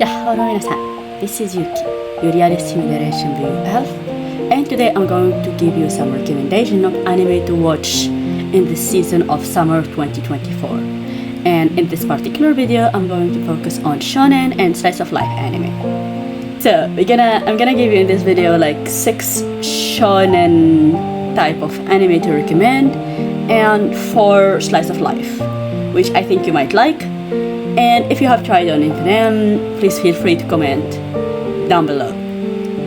Hello 皆さん This is Yuki, your reality simulation view elf, and today I'm going to give you some recommendation of anime to watch in the season of summer 2024. And in this particular video, I'm going to focus on shonen and slice of life anime. So I'm gonna give you in this video like 6 shonen type of anime to recommend and 4 slice of life, which I think you might like. And if you have tried on any of them, please feel free to comment down below.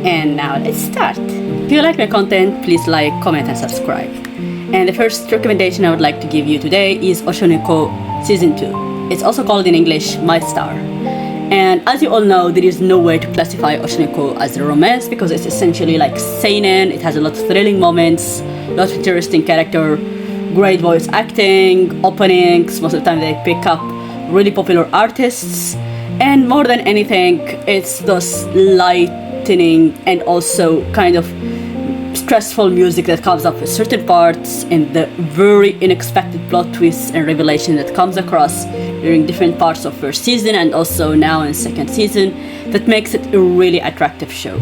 And now let's start. If you like my content, please like, comment, and subscribe. And the first recommendation I would like to give you today is Oshi No Season 2. It's also called in English My Star. And as you all know, there is no way to classify Oshi No as a romance because it's essentially like seinen. It has a lot of thrilling moments, a lot of interesting character, great voice acting, openings. Most of the time they pick up really popular artists, and more than anything, it's those lightening and also kind of stressful music that comes up with certain parts and the very unexpected plot twists and revelation that comes across during different parts of first season and also now in second season that makes it a really attractive show,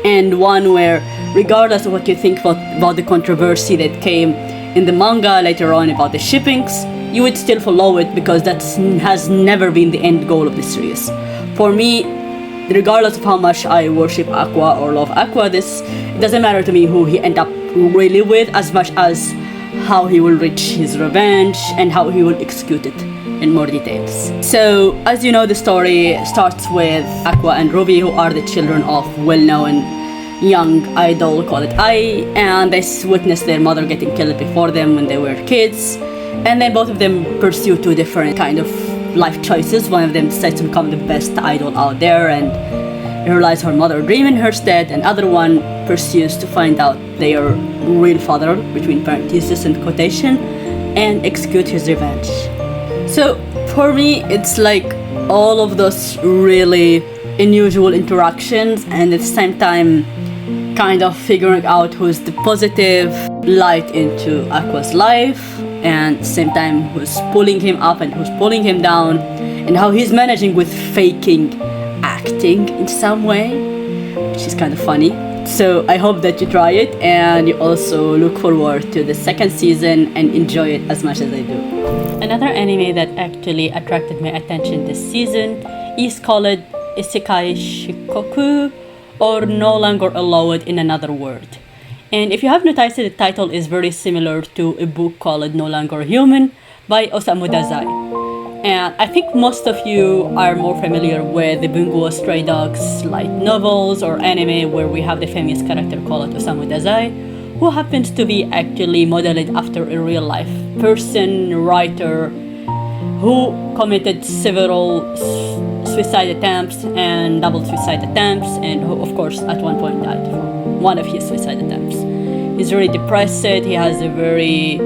and one where regardless of what you think about the controversy that came in the manga later on about the shippings, you would still follow it because that has never been the end goal of the series. For me, regardless of how much I worship Aqua or love Aqua, it doesn't matter to me who he end up really with as much as how he will reach his revenge and how he will execute it in more details. So, as you know, the story starts with Aqua and Ruby, who are the children of well-known young idol called Ai, and they witnessed their mother getting killed before them when they were kids. And then both of them pursue 2 different kind of life choices. One of them decides to become the best idol out there and realize her mother dream in her stead, and other one pursues to find out their real father, between parentheses and quotation, and execute his revenge. So for me, it's like all of those really unusual interactions, and at the same time kind of figuring out who's the positive light into Aqua's life, and at the same time who's pulling him up and who's pulling him down, and how he's managing with faking acting in some way, which is kind of funny. So I hope that you try it and you also look forward to the second season and enjoy it as much as I do. Another anime that actually attracted my attention this season is called Isekai Shikkaku, or No Longer Allowed in Another World. And if you have noticed, the title is very similar to a book called No Longer Human by Osamu Dazai. And I think most of you are more familiar with the Bungo Stray Dogs light novels or anime where we have the famous character called Osamu Dazai, who happens to be actually modeled after a real life person, writer, who committed several suicide attempts and double suicide attempts, and who of course at one point died from one of his suicide attempts. He's very depressed, he has a very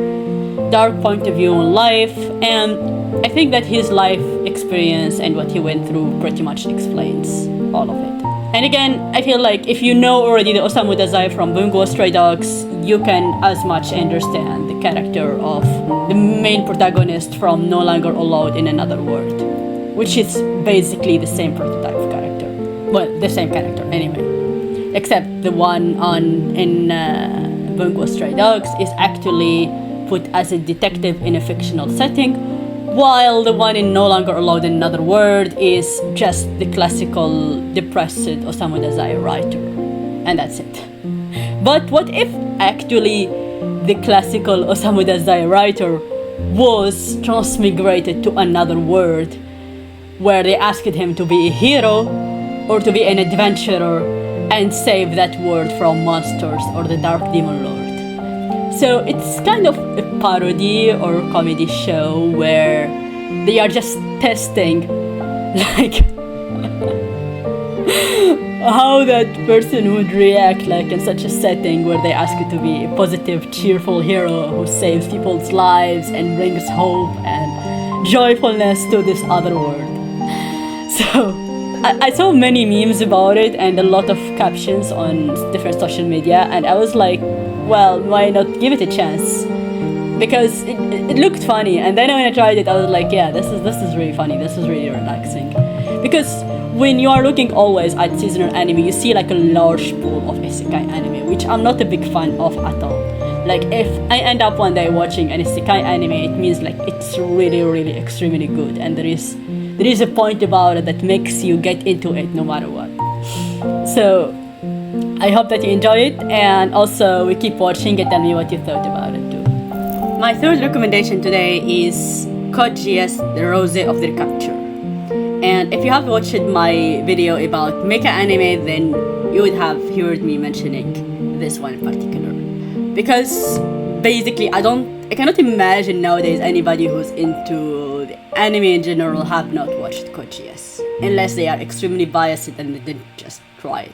dark point of view on life, and I think that his life experience and what he went through pretty much explains all of it. And again, I feel like if you know already the Osamu Dazai from Bungo Stray Dogs, you can as much understand the character of the main protagonist from No Longer Allowed in Another World, which is basically the same prototype of character. Well, the same character anyway, except the one in Bungo Stray Dogs is actually put as a detective in a fictional setting, while the one in No Longer Allowed in Another World is just the classical depressed Osamu Dazai writer, and that's it. But what if actually the classical Osamu Dazai writer was transmigrated to another world where they asked him to be a hero or to be an adventurer and save that world from monsters or the Dark Demon Lord? So it's kind of a parody or comedy show where they are just testing like how that person would react like in such a setting where they ask you to be a positive, cheerful hero who saves people's lives and brings hope and joyfulness to this other world. So I saw many memes about it and a lot of captions on different social media, and I was like, well, why not give it a chance? Because it looked funny, and then when I tried it, I was like, yeah, this is really funny, this is really relaxing. Because when you are looking always at seasonal anime, you see like a large pool of isekai anime, which I'm not a big fan of at all. Like if I end up one day watching an isekai anime, it means like it's really, really extremely good, and there is a point about it that makes you get into it no matter what. So I hope that you enjoy it, and also we keep watching and tell me what you thought about it too. My third recommendation today is Code Geass, the Roze of the Recapture. And if you have watched my video about mecha anime, then you would have heard me mentioning this one in particular. Because basically I cannot imagine nowadays anybody who's into the anime in general have not watched Code Geass. Unless they are extremely biased and they didn't just try it.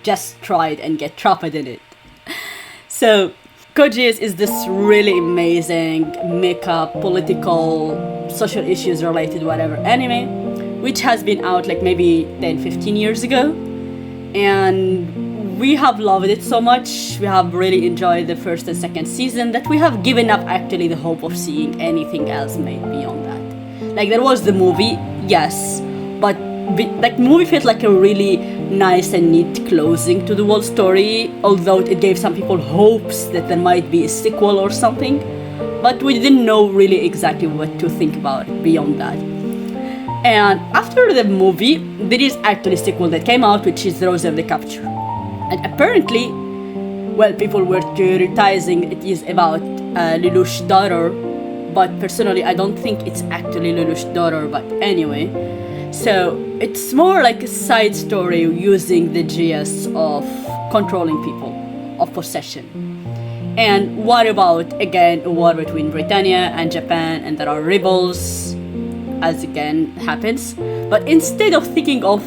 Just try it and get trapped in it. So Code Geass is this really amazing mecha, political, social issues related whatever anime, which has been out like maybe 10-15 years ago, and we have loved it so much. We have really enjoyed the first and second season that we have given up actually the hope of seeing anything else made beyond that. Like there was the movie, yes, but like the movie felt like a really nice and neat closing to the whole story, although it gave some people hopes that there might be a sequel or something, but we didn't know really exactly what to think about it beyond that. And after the movie, there is actually a sequel that came out, which is Roze of the Recapture. And apparently, well, people were theorizing it is about Lelouch's daughter, but personally I don't think it's actually Lelouch's daughter, but anyway. So it's more like a side story using the Geass of controlling people, of possession. And what about, again, a war between Britannia and Japan, and there are rebels, as again happens. But instead of thinking of,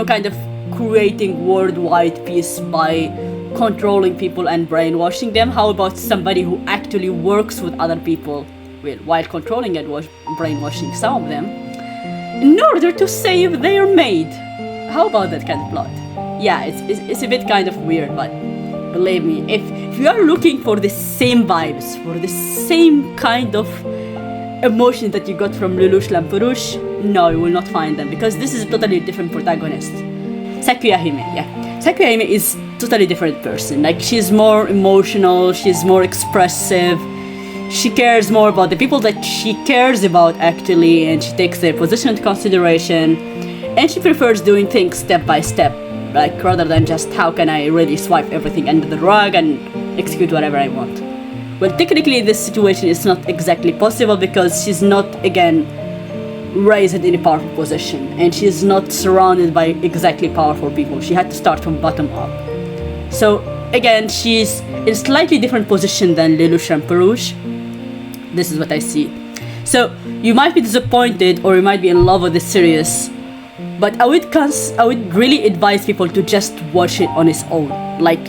kind of creating worldwide peace by controlling people and brainwashing them, how about somebody who actually works with other people, well, while controlling and brainwashing some of them, in order to save their maid? How about that kind of plot? Yeah, it's a bit kind of weird, but believe me, if you are looking for the same vibes, for the same kind of emotions that you got from Lelouch Lamperouche, no, you will not find them, because this is a totally different protagonist. Sakuya Hime, yeah. Sakuya Hime is totally different person. Like, she's more emotional, she's more expressive, she cares more about the people that she cares about actually, and she takes their position into consideration, and she prefers doing things step by step, like rather than just how can I really swipe everything under the rug and execute whatever I want. Well, technically this situation is not exactly possible because she's not, again, raised in a powerful position, and she's not surrounded by exactly powerful people. She had to start from bottom up. So again, she's in a slightly different position than Lelouch Lamperouche. This is what I see. So you might be disappointed or you might be in love with the series, but I would really advise people to just watch it on its own. Like,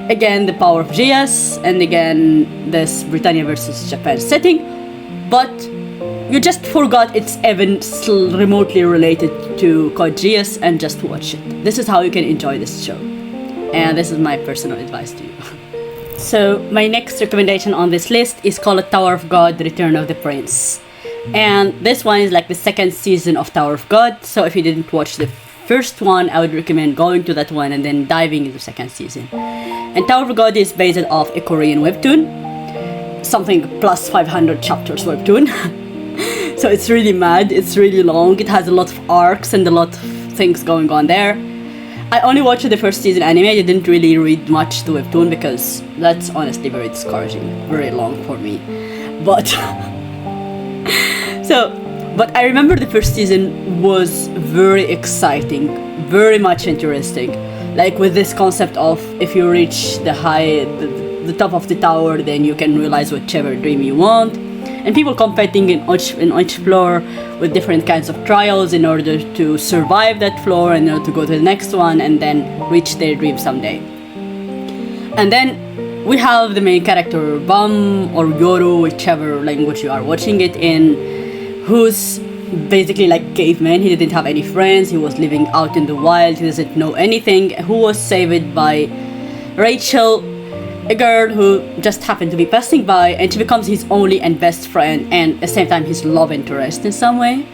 again, the power of Geass, and again, this Britannia versus Japan setting, but you just forgot it's even remotely related to Code Geass, and just watch it. This is how you can enjoy this show. And this is my personal advice to you. So my next recommendation on this list is called Tower of God, The Return of the Prince. And this one is like the second season of Tower of God, so if you didn't watch the first one, I would recommend going to that one and then diving into the second season. And Tower of God is based off a Korean webtoon, something plus 500 chapters webtoon. So it's really mad, it's really long, it has a lot of arcs and a lot of things going on there. I only watched the first season anime, I didn't really read much the webtoon because that's honestly very discouraging, very long for me. But but I remember the first season was very exciting, very much interesting. Like with this concept of if you reach the top of the tower, then you can realize whichever dream you want. And people competing in each floor with different kinds of trials in order to survive that floor and in order to go to the next one and then reach their dream someday. And then we have the main character, Bam or Yoru, whichever language you are watching it in, who's basically like caveman. He didn't have any friends, he was living out in the wild, he doesn't know anything, who was saved by Rachel, a girl who just happened to be passing by, and she becomes his only and best friend, and at the same time his love interest in some way.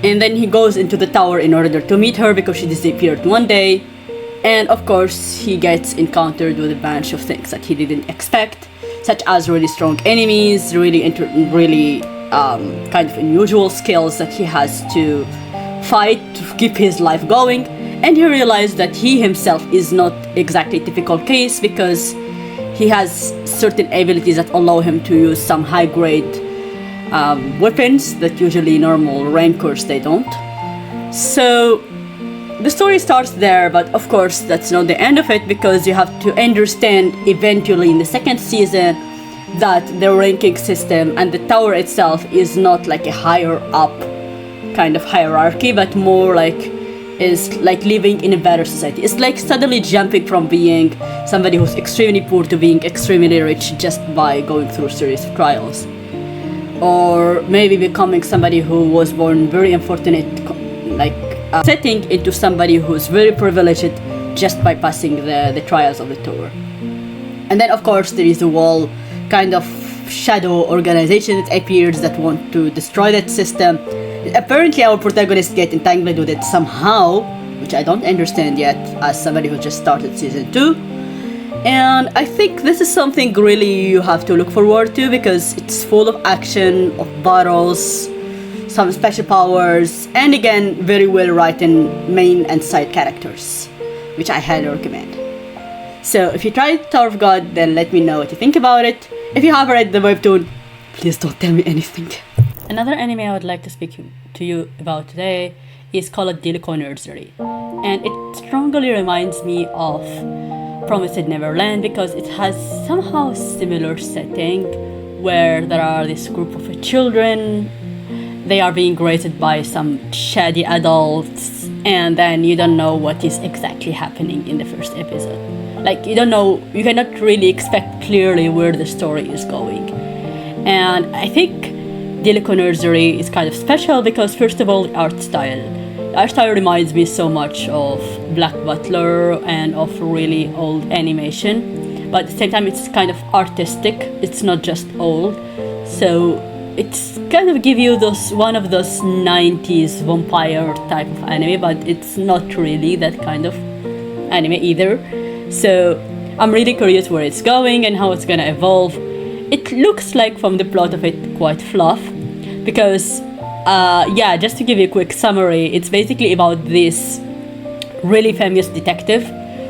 And then he goes into the tower in order to meet her because she disappeared one day. And of course, he gets encountered with a bunch of things that he didn't expect, such as really strong enemies, really kind of unusual skills that he has to fight to keep his life going. And he realized that he himself is not exactly a typical case because he has certain abilities that allow him to use some high-grade weapons that usually normal rankers they don't. So the story starts there, but of course that's not the end of it, because you have to understand eventually in the second season that the ranking system and the tower itself is not like a higher up kind of hierarchy, but more like is like living in a better society. It's like suddenly jumping from being somebody who's extremely poor to being extremely rich just by going through a series of trials. Or maybe becoming somebody who was born very unfortunate setting into somebody who's very privileged just by passing the trials of the tour. And then of course there is a whole kind of shadow organization that appears that want to destroy that system. Apparently our protagonists get entangled with it somehow, which I don't understand yet as somebody who just started season 2. And I think this is something really you have to look forward to because it's full of action, of battles, some special powers, and again, very well written main and side characters, which I highly recommend. So if you tried Tower of God, then let me know what you think about it. If you have read the webtoon, please don't tell me anything. Another anime I would like to speak to you about today is called Delico Nursery, and it strongly reminds me of Promised Neverland because it has somehow similar setting where there are this group of children. They are being raised by some shady adults, and then you don't know what is exactly happening in the first episode. Like, you don't know, you cannot really expect clearly where the story is going. And I think Delico Nursery is kind of special because, first of all, the art style. The art style reminds me so much of Black Butler and of really old animation, but at the same time it's kind of artistic, it's not just old. So it's kind of give you one of those 90s vampire type of anime, but it's not really that kind of anime either. So I'm really curious where it's going and how it's gonna evolve. It looks like from the plot of it quite fluff, because just to give you a quick summary, it's basically about this really famous detective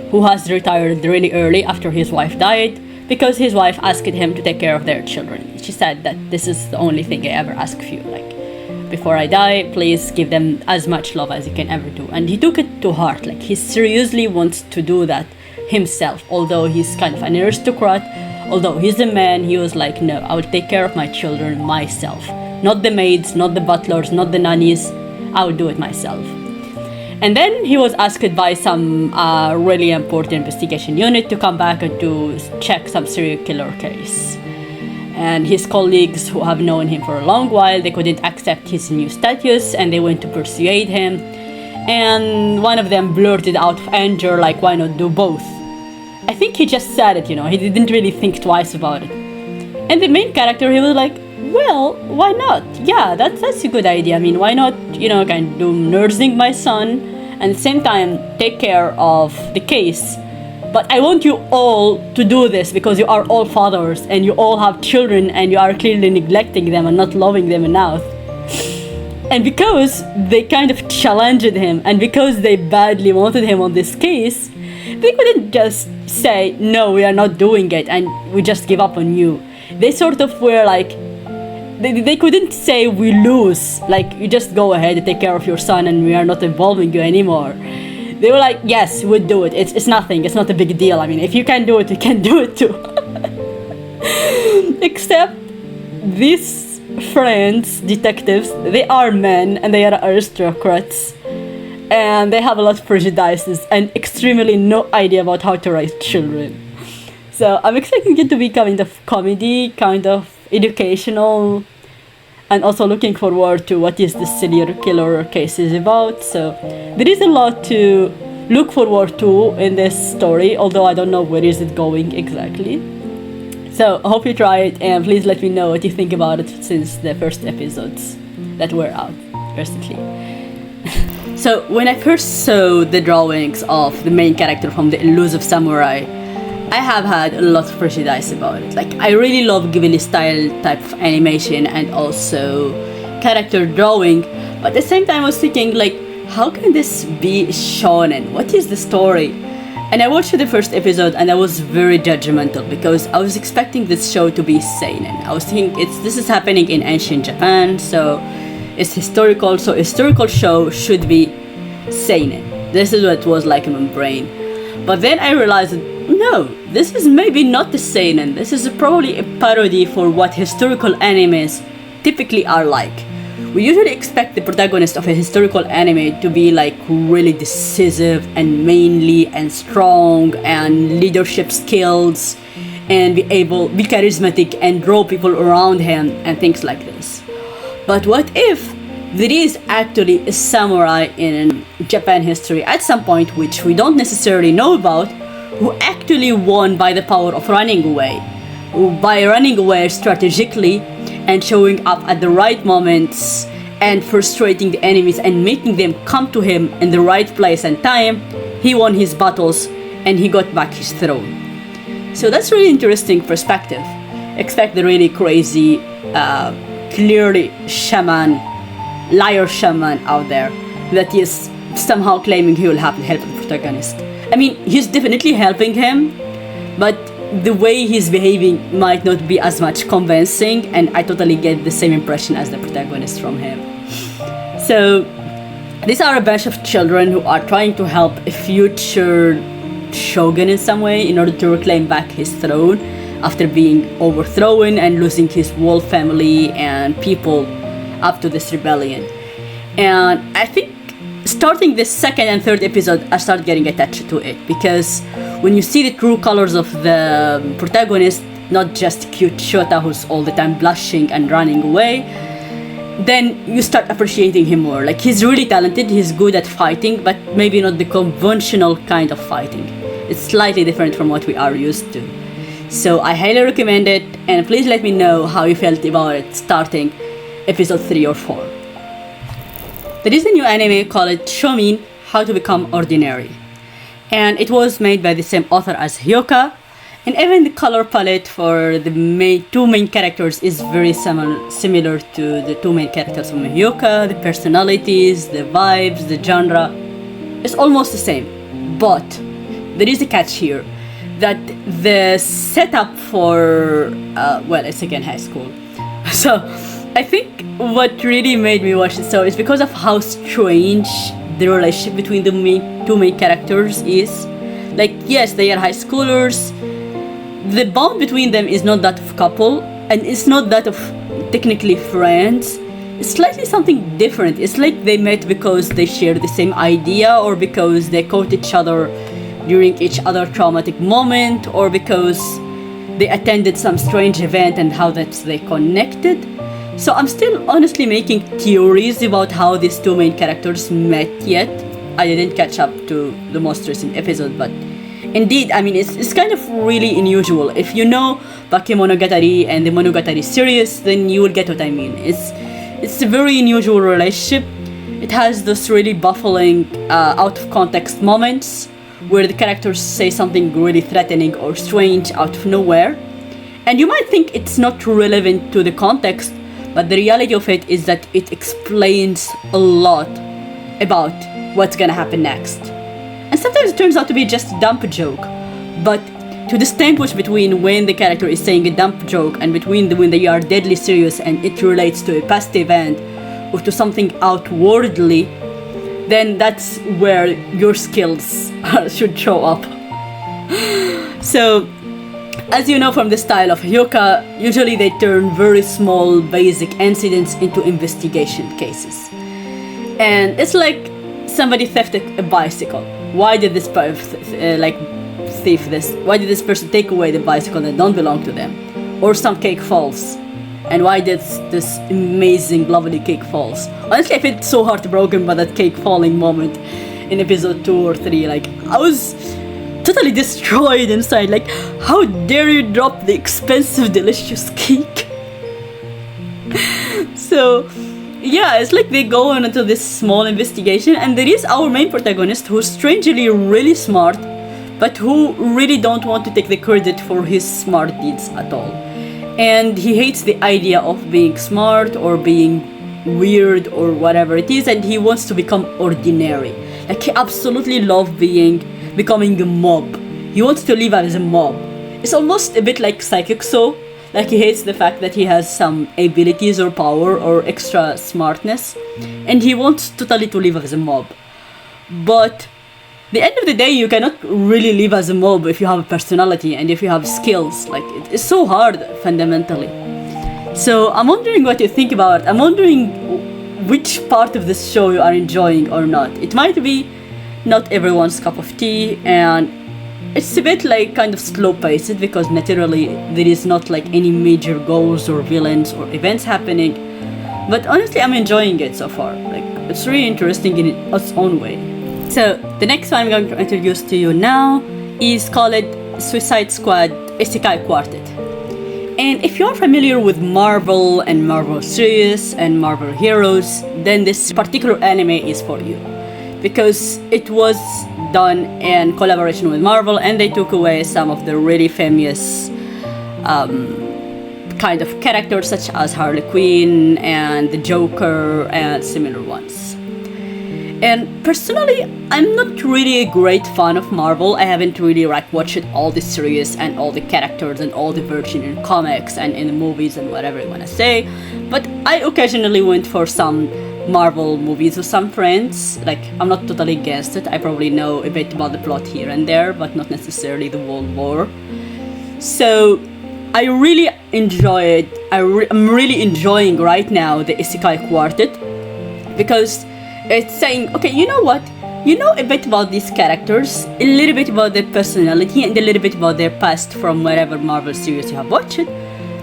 who has retired really early after his wife died, because his wife asked him to take care of their children. She said that this is the only thing I ever ask of you, like, before I die, please give them as much love as you can ever do. And he took it to heart, like he seriously wants to do that himself, although he's kind of an aristocrat, although he's a man, he was like, no, I will take care of my children myself. Not the maids, not the butlers, not the nannies, I will do it myself. And then he was asked by some really important investigation unit to come back and to check some serial killer case. And his colleagues who have known him for a long while, they couldn't accept his new status and they went to persuade him. And one of them blurted out of anger, like, why not do both? I think he just said it, he didn't really think twice about it. And the main character, he was like, well, why not? Yeah, that's a good idea. I mean, why not, kind of do nursing my son and at the same time take care of the case. But I want you all to do this because you are all fathers and you all have children and you are clearly neglecting them and not loving them enough. And because they kind of challenged him and because they badly wanted him on this case, they couldn't just say, no, we are not doing it and we just give up on you. They sort of were like, they couldn't say we lose, like, you just go ahead and take care of your son and we are not involving you anymore. They were like, yes, we'll do it. It's nothing. It's not a big deal. I mean, if you can do it, you can do it too. Except these friends, detectives, they are men and they are aristocrats. And they have a lot of prejudices and extremely no idea about how to raise children. So I'm expecting it to be kind of comedy, kind of educational, and also looking forward to what is the serial killer case is about. So there is a lot to look forward to in this story, although I don't know where is it going exactly. So I hope you try it and please let me know what you think about it since the first episodes that were out. recently. So when I first saw the drawings of the main character from the Elusive Samurai, I have had a lot of prejudice about it. Like, I really love Ghibli style type of animation and also character drawing, but at the same time I was thinking, like, how can this be shonen? What is the story? And I watched the first episode and I was very judgmental because I was expecting this show to be seinen. I was thinking this is happening in ancient Japan, so it's historical, so a historical show should be seinen. This is what it was like in my brain. But then I realized, no, this is maybe not the seinen. This is probably a parody for what historical animes typically are like. We usually expect the protagonist of a historical anime to be like really decisive and manly and strong and leadership skills and be charismatic and draw people around him and things like this. But what if there is actually a samurai in Japan history at some point, which we don't necessarily know about, who actually won by the power of running away, by running away strategically and showing up at the right moments and frustrating the enemies and making them come to him in the right place and time. He won his battles and he got back his throne. So that's really interesting perspective. Expect the really crazy, clearly liar shaman out there that is somehow claiming he will help the protagonist. I mean, he's definitely helping him, but the way he's behaving might not be as much convincing, and I totally get the same impression as the protagonist from him. So these are a bunch of children who are trying to help a future shogun in some way in order to reclaim back his throne after being overthrown and losing his whole family and people up to this rebellion. And I think starting the second and third episode, I started getting attached to it because when you see the true colors of the protagonist, not just cute Shota who's all the time blushing and running away, then you start appreciating him more. Like, he's really talented, he's good at fighting, but maybe not the conventional kind of fighting. It's slightly different from what we are used to. So I highly recommend it, and please let me know how you felt about it starting episode 3 or 4. There is a new anime called Shomin, How to Become Ordinary. And it was made by the same author as Hyoka, and even the color palette for the two main characters is very similar to the two main characters from Hyoka. The personalities, the vibes, the genre is almost the same. But there is a catch here, that the setup for, it's again high school. So I think what really made me watch it is because of how strange the relationship between the two main characters is. Like, yes, they are high schoolers. The bond between them is not that of couple, and it's not that of technically friends. It's slightly something different. It's like they met because they share the same idea, or because they caught each other during each other traumatic moment, or because they attended some strange event and how they connected. So I'm still honestly making theories about how these two main characters met yet. I didn't catch up to the most recent episode, but indeed, I mean, it's kind of really unusual. If you know Bakemonogatari and the Monogatari series, then you will get what I mean. It's a very unusual relationship. It has those really baffling, out of context moments where the characters say something really threatening or strange out of nowhere. And you might think it's not relevant to the context, but the reality of it is that it explains a lot about what's gonna happen next. And sometimes it turns out to be just a dumb joke. But to distinguish between when the character is saying a dumb joke and between when they are deadly serious and it relates to a past event or to something outwardly, then that's where your skills should show up. So, as you know from the style of Hyoka, usually they turn very small basic incidents into investigation cases. And it's like somebody thefted a bicycle. Why did this thief this? Why did this person take away the bicycle that don't belong to them? Or some cake falls. And why did this amazing, lovely cake falls? Honestly, I felt so heartbroken by that cake falling moment in episode 2 or 3. Like, I was totally destroyed inside. Like, how dare you drop the expensive, delicious cake? So, yeah, it's like they go on into this small investigation, and there is our main protagonist who's strangely really smart, but who really don't want to take the credit for his smart deeds at all. And he hates the idea of being smart or being weird or whatever it is, and he wants to become ordinary. Like, he absolutely loves becoming a mob. He wants to live as a mob. It's almost a bit like Psychic So. Like, he hates the fact that he has some abilities or power or extra smartness, and he wants totally to live as a mob. But the end of the day, you cannot really live as a mob if you have a personality and if you have skills. Like, it's so hard fundamentally. So I'm wondering what you think about it. I'm wondering which part of this show you are enjoying or not. It might be not everyone's cup of tea, and it's a bit like kind of slow paced because naturally there is not like any major goals or villains or events happening. But honestly, I'm enjoying it so far. Like, it's really interesting in its own way. So the next one I'm going to introduce to you now is called Suicide Squad Isekai Quartet. And if you're familiar with Marvel and Marvel Series and Marvel Heroes, then this particular anime is for you. Because it was done in collaboration with Marvel, and they took away some of the really famous kind of characters such as Harley Quinn and the Joker and similar ones. And personally, I'm not really a great fan of Marvel. I haven't really watched all the series and all the characters and all the versions in comics and in the movies and whatever you want to say. But I occasionally went for some Marvel movies with some friends. Like, I'm not totally against it. I probably know a bit about the plot here and there, but not necessarily the whole lore. So I really enjoy it. I'm really enjoying right now the Isekai Quartet, because it's saying, okay, you know what? You know a bit about these characters, a little bit about their personality, and a little bit about their past from whatever Marvel series you have watched.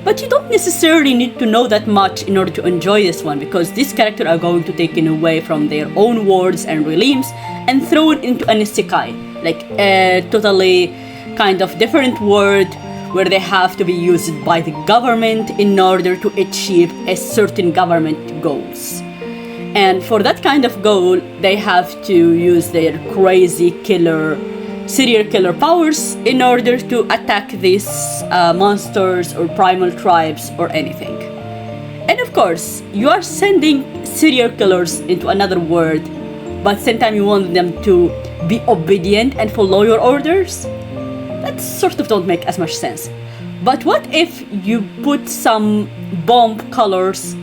But you don't necessarily need to know that much in order to enjoy this one, because these characters are going to take it away from their own worlds and realms and throw it into an isekai, like a totally kind of different world where they have to be used by the government in order to achieve a certain government goals. And for that kind of goal, they have to use their crazy serial killer powers in order to attack these monsters or primal tribes or anything. And of course, you are sending serial killers into another world, but at the same time you want them to be obedient and follow your orders? That sort of don't make as much sense. But what if you put some bomb collars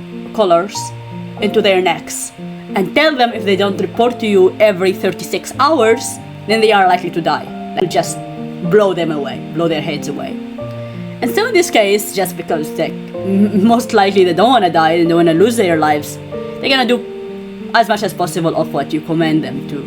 into their necks and tell them if they don't report to you every 36 hours, then they are likely to die. Like, just blow them away, blow their heads away. And so in this case, just because they most likely they don't want to die and they want to lose their lives, they're gonna do as much as possible of what you command them to.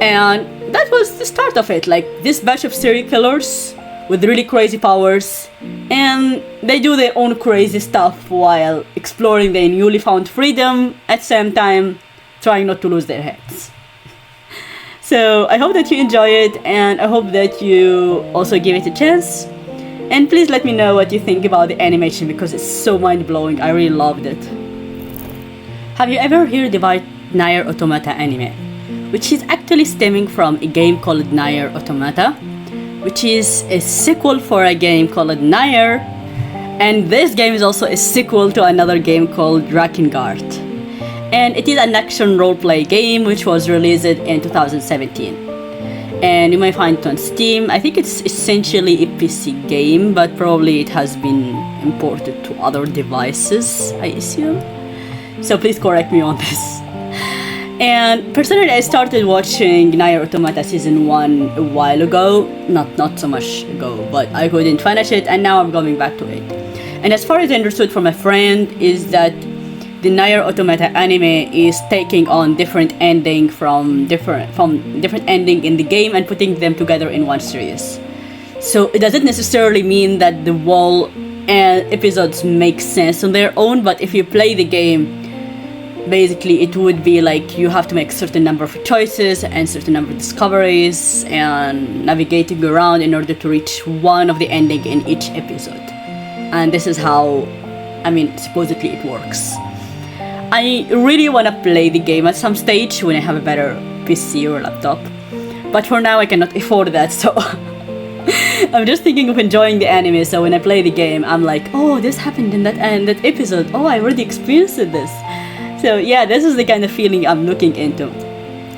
And that was the start of it, like this batch of serial killers with really crazy powers, and they do their own crazy stuff while exploring their newly found freedom, at the same time trying not to lose their heads. So I hope that you enjoy it, and I hope that you also give it a chance. And please let me know what you think about the animation, because it's so mind-blowing. I really loved it. Have you ever heard about Nier Automata anime? Which is actually stemming from a game called Nier Automata, which is a sequel for a game called Nier, and this game is also a sequel to another game called Drakengard. And it is an action roleplay game which was released in 2017. And you may find it on Steam. I think it's essentially a PC game, but probably it has been imported to other devices, I assume. So please correct me on this. And personally, I started watching Nier Automata Season 1 a while ago. Not so much ago, but I couldn't finish it, and now I'm going back to it. And as far as I understood from a friend, is that the Nier Automata anime is taking on different ending from different ending in the game and putting them together in one series. So it doesn't necessarily mean that the whole episodes make sense on their own, but if you play the game, basically it would be like you have to make a certain number of choices and certain number of discoveries and navigating around in order to reach one of the ending in each episode. And this is how, supposedly it works. I really want to play the game at some stage when I have a better PC or laptop. But for now I cannot afford that, so I'm just thinking of enjoying the anime, so when I play the game, I'm like, oh, this happened in that episode. Oh, I already experienced this. So yeah, this is the kind of feeling I'm looking into.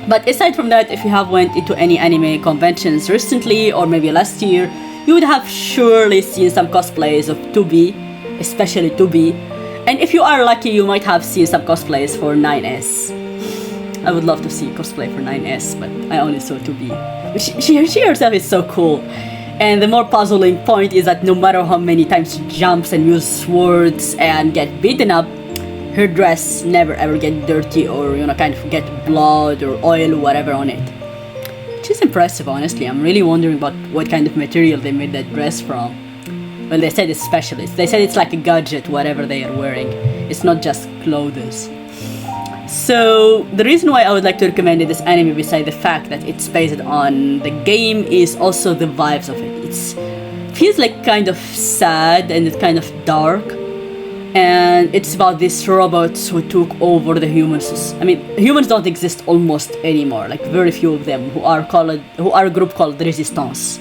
But aside from that, if you have went into any anime conventions recently or maybe last year, you would have surely seen some cosplays of 2B, especially 2B. And if you are lucky, you might have seen some cosplays for 9S. I would love to see cosplay for 9S, but I only saw 2B. She herself is so cool. And the more puzzling point is that no matter how many times she jumps and uses swords and get beaten up, her dress never ever get dirty or, you know, kind of get blood or oil or whatever on it. Which is impressive, honestly. I'm really wondering about what kind of material they made that dress from. Well, they said it's specialist. They said it's like a gadget, whatever they are wearing. It's not just clothes. So, the reason why I would like to recommend this anime, beside the fact that it's based on the game, is also the vibes of it. It feels like kind of sad and it's kind of dark. And it's about these robots who took over the humans. I mean, humans don't exist almost anymore. Like, very few of them who are a group called Resistance.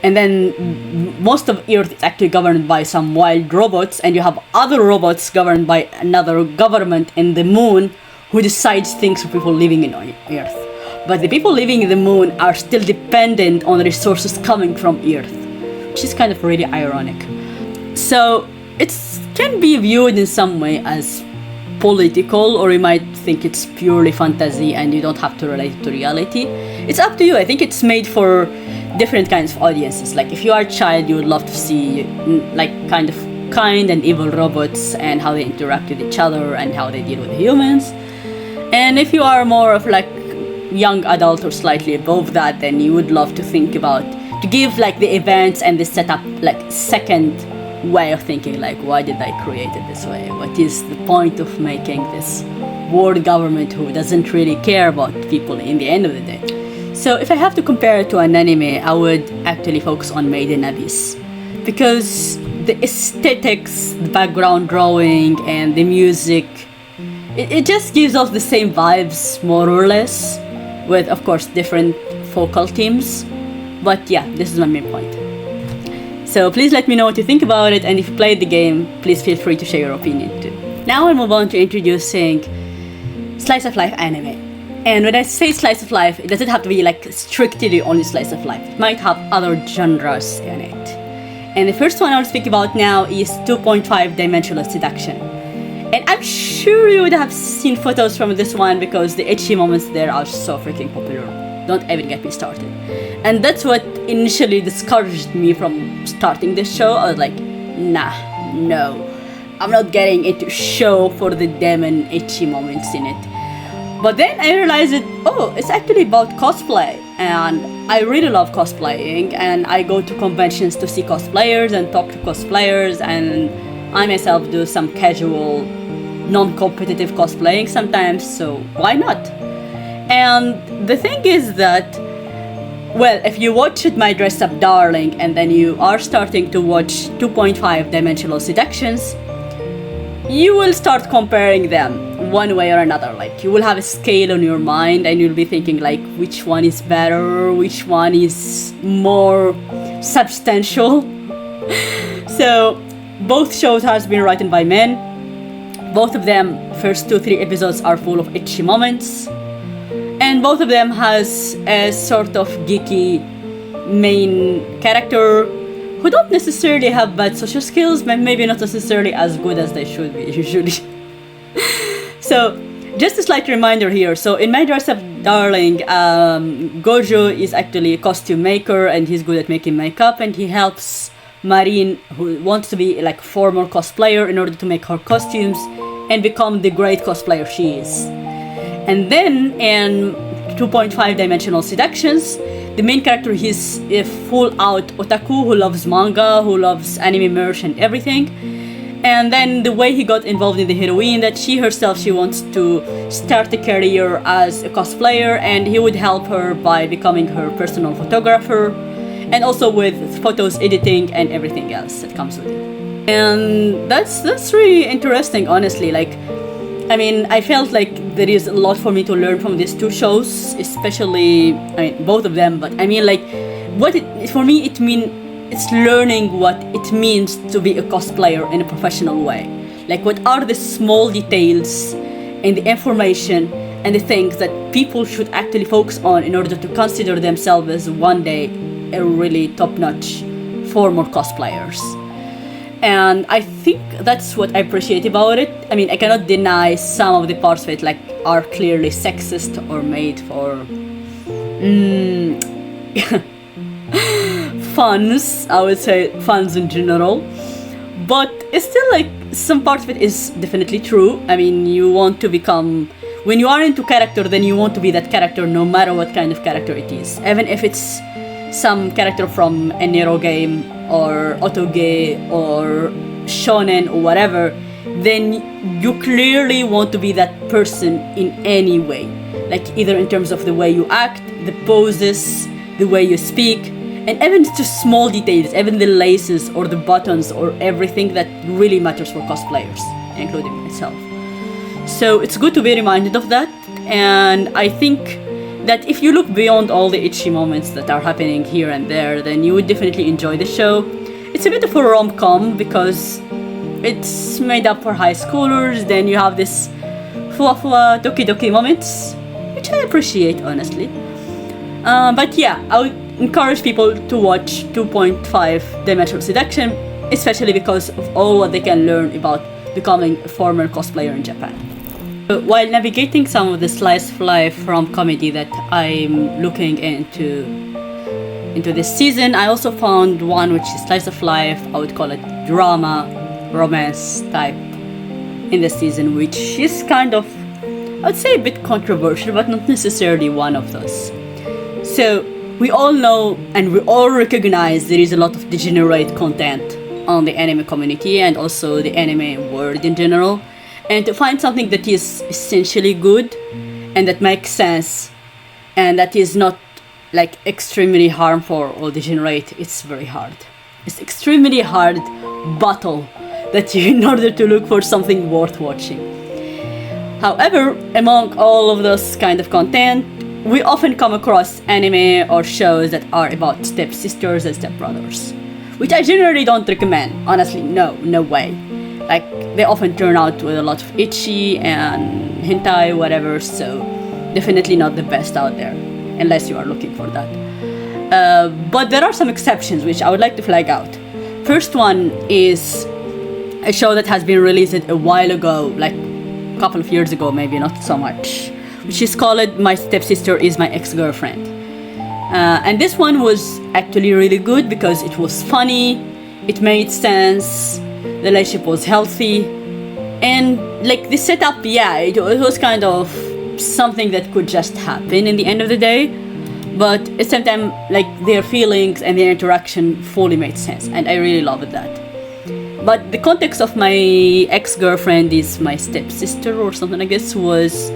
And then most of Earth is actually governed by some wild robots, and you have other robots governed by another government in the moon who decides things for people living in Earth. But the people living in the moon are still dependent on resources coming from Earth, which is kind of really ironic. So it can be viewed in some way as political, or you might think it's purely fantasy and you don't have to relate it to reality. It's up to you. I think it's made for different kinds of audiences. Like, if you are a child, you would love to see like kind and evil robots and how they interact with each other and how they deal with humans. And if you are more of like young adult or slightly above that, then you would love to think about, to give like the events and the setup like second way of thinking, like, why did I create it this way? What is the point of making this world government who doesn't really care about people in the end of the day? So if I have to compare it to an anime, I would actually focus on Made in Abyss, because the aesthetics, the background drawing, and the music, it just gives off the same vibes, more or less, with, of course, different focal themes. But yeah, this is my main point. So please let me know what you think about it, and if you played the game, please feel free to share your opinion too. Now I'll move on to introducing slice of life anime. And when I say slice of life, it doesn't have to be like strictly only slice of life. It might have other genres in it. And the first one I'll speak about now is 2.5 Dimensional Seduction. And I'm sure you would have seen photos from this one because the ecchi moments there are so freaking popular. Don't even get me started. And that's what initially discouraged me from starting this show. I was like, nah, no. I'm not getting into show for the demon ecchi moments in it. But then I realized that, oh, it's actually about cosplay, and I really love cosplaying, and I go to conventions to see cosplayers and talk to cosplayers, and I myself do some casual, non-competitive cosplaying sometimes, so why not? And the thing is that, well, if you watched My Dress Up Darling and then you are starting to watch 2.5 Dimensional Seductions, you will start comparing them one way or another. Like, you will have a scale on your mind and you'll be thinking like, which one is better, which one is more substantial. So both shows has been written by men. Both of them, first 2-3 episodes are full of ecchi moments, and both of them has a sort of geeky main character who don't necessarily have bad social skills, but maybe not necessarily as good as they should be usually. So, just a slight reminder here. So, in My Dress Up Darling, Gojo is actually a costume maker, and he's good at making makeup, and he helps Marine, who wants to be like former cosplayer, in order to make her costumes and become the great cosplayer she is. And then in 2.5 Dimensional Seductions, the main character is a full-out otaku who loves manga, who loves anime merch and everything. And then the way he got involved in the heroine, that she herself, she wants to start a career as a cosplayer, and he would help her by becoming her personal photographer, and also with photos editing and everything else that comes with it. And that's really interesting, honestly. Like, I mean, I felt like there is a lot for me to learn from these two shows, especially, I mean, both of them, but I mean, like, for me, it's learning what it means to be a cosplayer in a professional way. Like, what are the small details and the information and the things that people should actually focus on in order to consider themselves as one day a really top-notch former cosplayers. And I think that's what I appreciate about it. I mean, I cannot deny some of the parts of it like are clearly sexist or made for funs, I would say funs in general. But it's still like some part of it is definitely true. I mean, you want to become, when you are into character, then you want to be that character no matter what kind of character it is. Even if it's some character from a Nero game or Otoge or Shonen or whatever, then you clearly want to be that person in any way. Like either in terms of the way you act, the poses, the way you speak, and even just small details, even the laces or the buttons or everything that really matters for cosplayers, including myself. So it's good to be reminded of that, and I think that if you look beyond all the itchy moments that are happening here and there, then you would definitely enjoy the show. It's a bit of a rom-com because it's made up for high schoolers, then you have this fua-fua doki-doki moments, which I appreciate, honestly. But yeah, I would encourage people to watch 2.5 Dimensional Seduction, especially because of all what they can learn about becoming a former cosplayer in Japan. While navigating some of the slice of life from comedy that I'm looking into this season, I also found one which is slice of life, I would call it drama, romance type in the season, which is kind of, I would say a bit controversial, but not necessarily one of those. So we all know and we all recognize there is a lot of degenerate content on the anime community and also the anime world in general. And to find something that is essentially good and that makes sense and that is not like extremely harmful or degenerate, it's very hard. It's extremely hard battle that you in order to look for something worth watching. However, among all of those kind of content, we often come across anime or shows that are about stepsisters and stepbrothers, which I generally don't recommend. Honestly, no way. Like, they often turn out with a lot of itchy and hentai, whatever, so definitely not the best out there, unless you are looking for that. But there are some exceptions which I would like to flag out. First one is a show that has been released a while ago, like a couple of years ago, maybe not so much, which is called My Stepsister is My Ex-Girlfriend. And this one was actually really good because it was funny, it made sense, the relationship was healthy, and like the setup, yeah, it was kind of something that could just happen in the end of the day, but at the same time, like their feelings and their interaction fully made sense, and I really loved that. But the context of My Ex-Girlfriend is My Stepsister or something like this was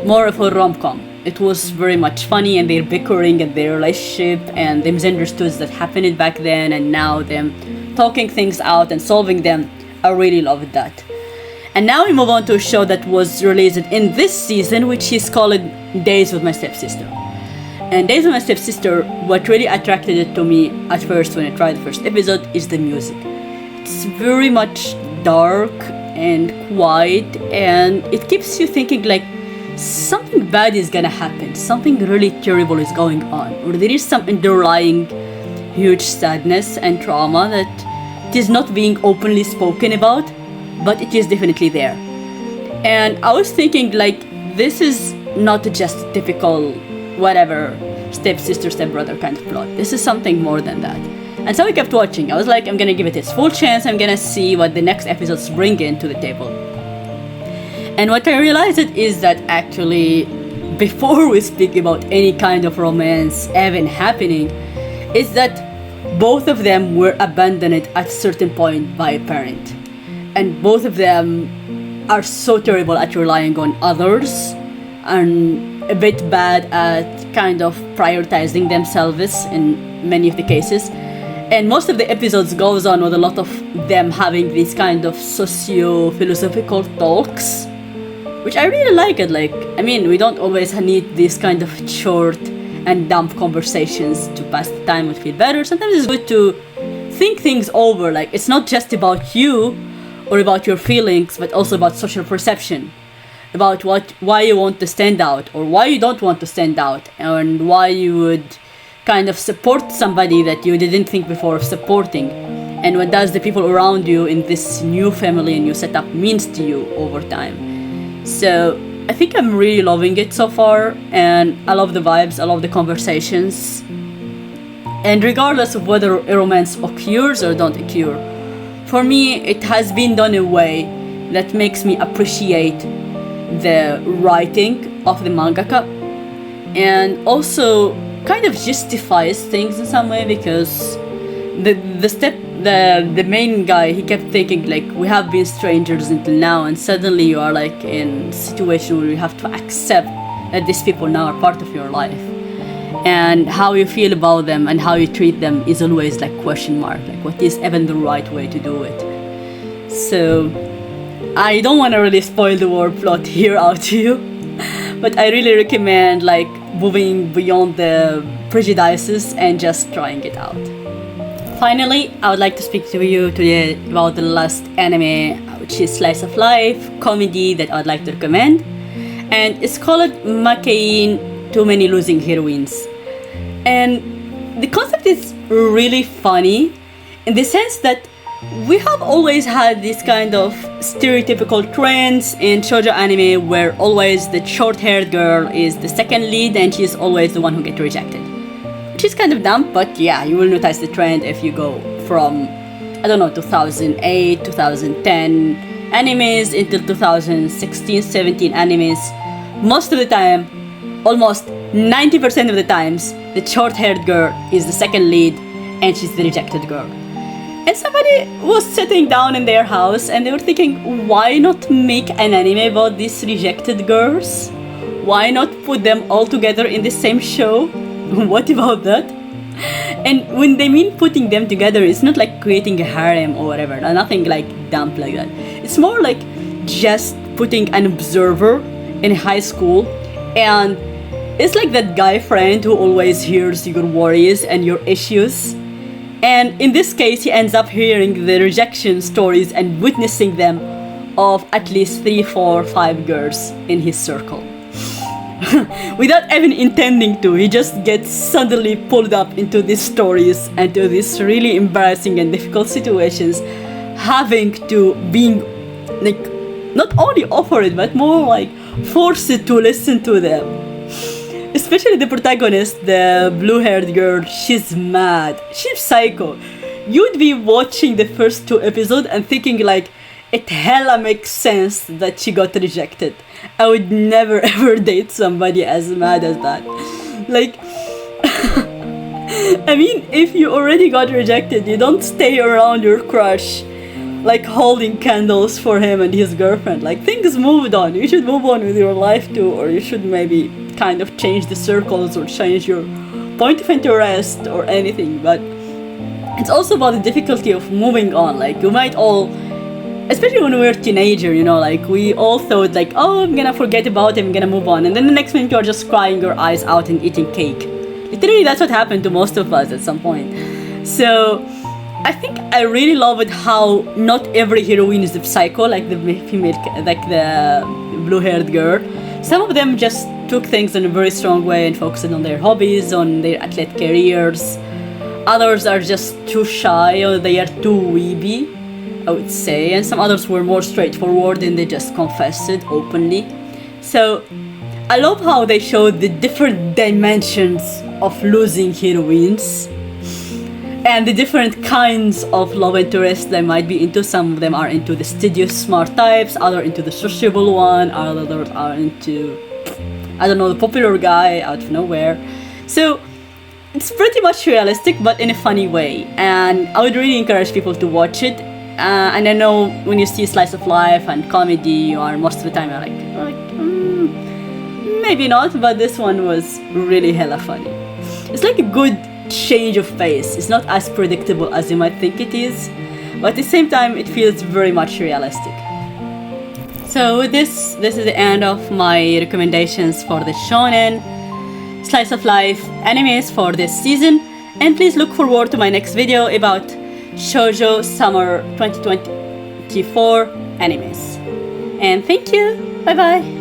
more of a rom-com. It was very much funny, and their bickering and their relationship and the misunderstoods that happened back then and now, them talking things out and solving them. I really loved that. And now we move on to a show that was released in this season, which is called Days with My Stepsister. And Days with My Stepsister, what really attracted it to me at first when I tried the first episode is the music. It's very much dark and quiet, and it keeps you thinking like something bad is gonna happen, something really terrible is going on, or there is some underlying huge sadness and trauma that it is not being openly spoken about, but it is definitely there. And I was thinking like, this is not just a typical whatever stepsister stepbrother kind of plot, this is something more than that. And so I kept watching. I was like, I'm gonna give it its full chance, I'm gonna see what the next episodes bring into the table. And what I realized is that actually, before we speak about any kind of romance even happening, is that both of them were abandoned at a certain point by a parent. And both of them are so terrible at relying on others and a bit bad at kind of prioritizing themselves in many of the cases. And most of the episodes goes on with a lot of them having these kind of socio-philosophical talks which I really like it. Like, I mean, we don't always need these kind of short and dumb conversations to pass the time and feel better. Sometimes it's good to think things over. Like, it's not just about you or about your feelings, but also about social perception, about why you want to stand out or why you don't want to stand out, and why you would kind of support somebody that you didn't think before of supporting, and what does the people around you in this new family and new setup means to you over time. So I think I'm really loving it so far, and I love the vibes, I love the conversations, and regardless of whether a romance occurs or don't occur, for me it has been done in a way that makes me appreciate the writing of the mangaka, and also kind of justifies things in some way, because the main guy, he kept thinking like, we have been strangers until now, and suddenly you are like in a situation where you have to accept that these people now are part of your life, and how you feel about them and how you treat them is always like question mark, like what is even the right way to do it. So I don't want to really spoil the war plot here out to you, but I really recommend like moving beyond the prejudices and just trying it out. Finally, I would like to speak to you today about the last anime, which is slice of life comedy that I would like to recommend, and it's called Makeine Too Many Losing Heroines. And the concept is really funny in the sense that we have always had this kind of stereotypical trends in shoujo anime where always the short-haired girl is the second lead and she's always the one who gets rejected. Which is kind of dumb, but yeah, you will notice the trend if you go from, I don't know, 2008, 2010 animes into 2016, 17 animes. Most of the time, almost 90% of the times, the short-haired girl is the second lead and she's the rejected girl. And somebody was sitting down in their house and they were thinking, why not make an anime about these rejected girls? Why not put them all together in the same show? What about that? And when they mean putting them together, it's not like creating a harem or whatever, nothing like dumb like that. It's more like just putting an observer in high school, and it's like that guy friend who always hears your worries and your issues. And in this case, he ends up hearing the rejection stories and witnessing them of at least 3, 4, 5 girls in his circle. Without even intending to, he just gets suddenly pulled up into these stories and to these really embarrassing and difficult situations, having to being like not only offer it, but more like forced to listen to them. Especially the protagonist, the blue-haired girl, she's mad. She's psycho. You'd be watching the first 2 episodes and thinking like, it hella makes sense that she got rejected. I would never ever date somebody as mad as that. Like, I mean, if you already got rejected, you don't stay around your crush, like holding candles for him and his girlfriend. Like, things moved on. You should move on with your life too, or you should maybe kind of change the circles or change your point of interest or anything. But it's also about the difficulty of moving on. Like, you might all, especially when we were teenager, you know, like we all thought like, oh, I'm gonna forget about him, I'm gonna move on, and then the next minute you're just crying your eyes out and eating cake. Literally, that's what happened to most of us at some point. So I think I really love it how not every heroine is the psycho, like the female, like the blue-haired girl. Some of them just took things in a very strong way and focused on their hobbies, on their athlete careers. Others are just too shy, or they are too weeby, I would say. And some others were more straightforward and they just confessed it openly. So I love how they showed the different dimensions of losing heroines and the different kinds of love interest they might be into. Some of them are into the studious smart types, others into the sociable one, others are into, I don't know, the popular guy out of nowhere. So it's pretty much realistic, but in a funny way, and I would really encourage people to watch it. And I know when you see slice of life and comedy, you are most of the time you're like maybe not, but this one was really hella funny. It's like a good change of pace. It's not as predictable as you might think it is, but at the same time it feels very much realistic. So with this is the end of my recommendations for the shonen slice of life animes for this season, and please look forward to my next video about shoujo summer 2024 animes. And thank you. Bye bye.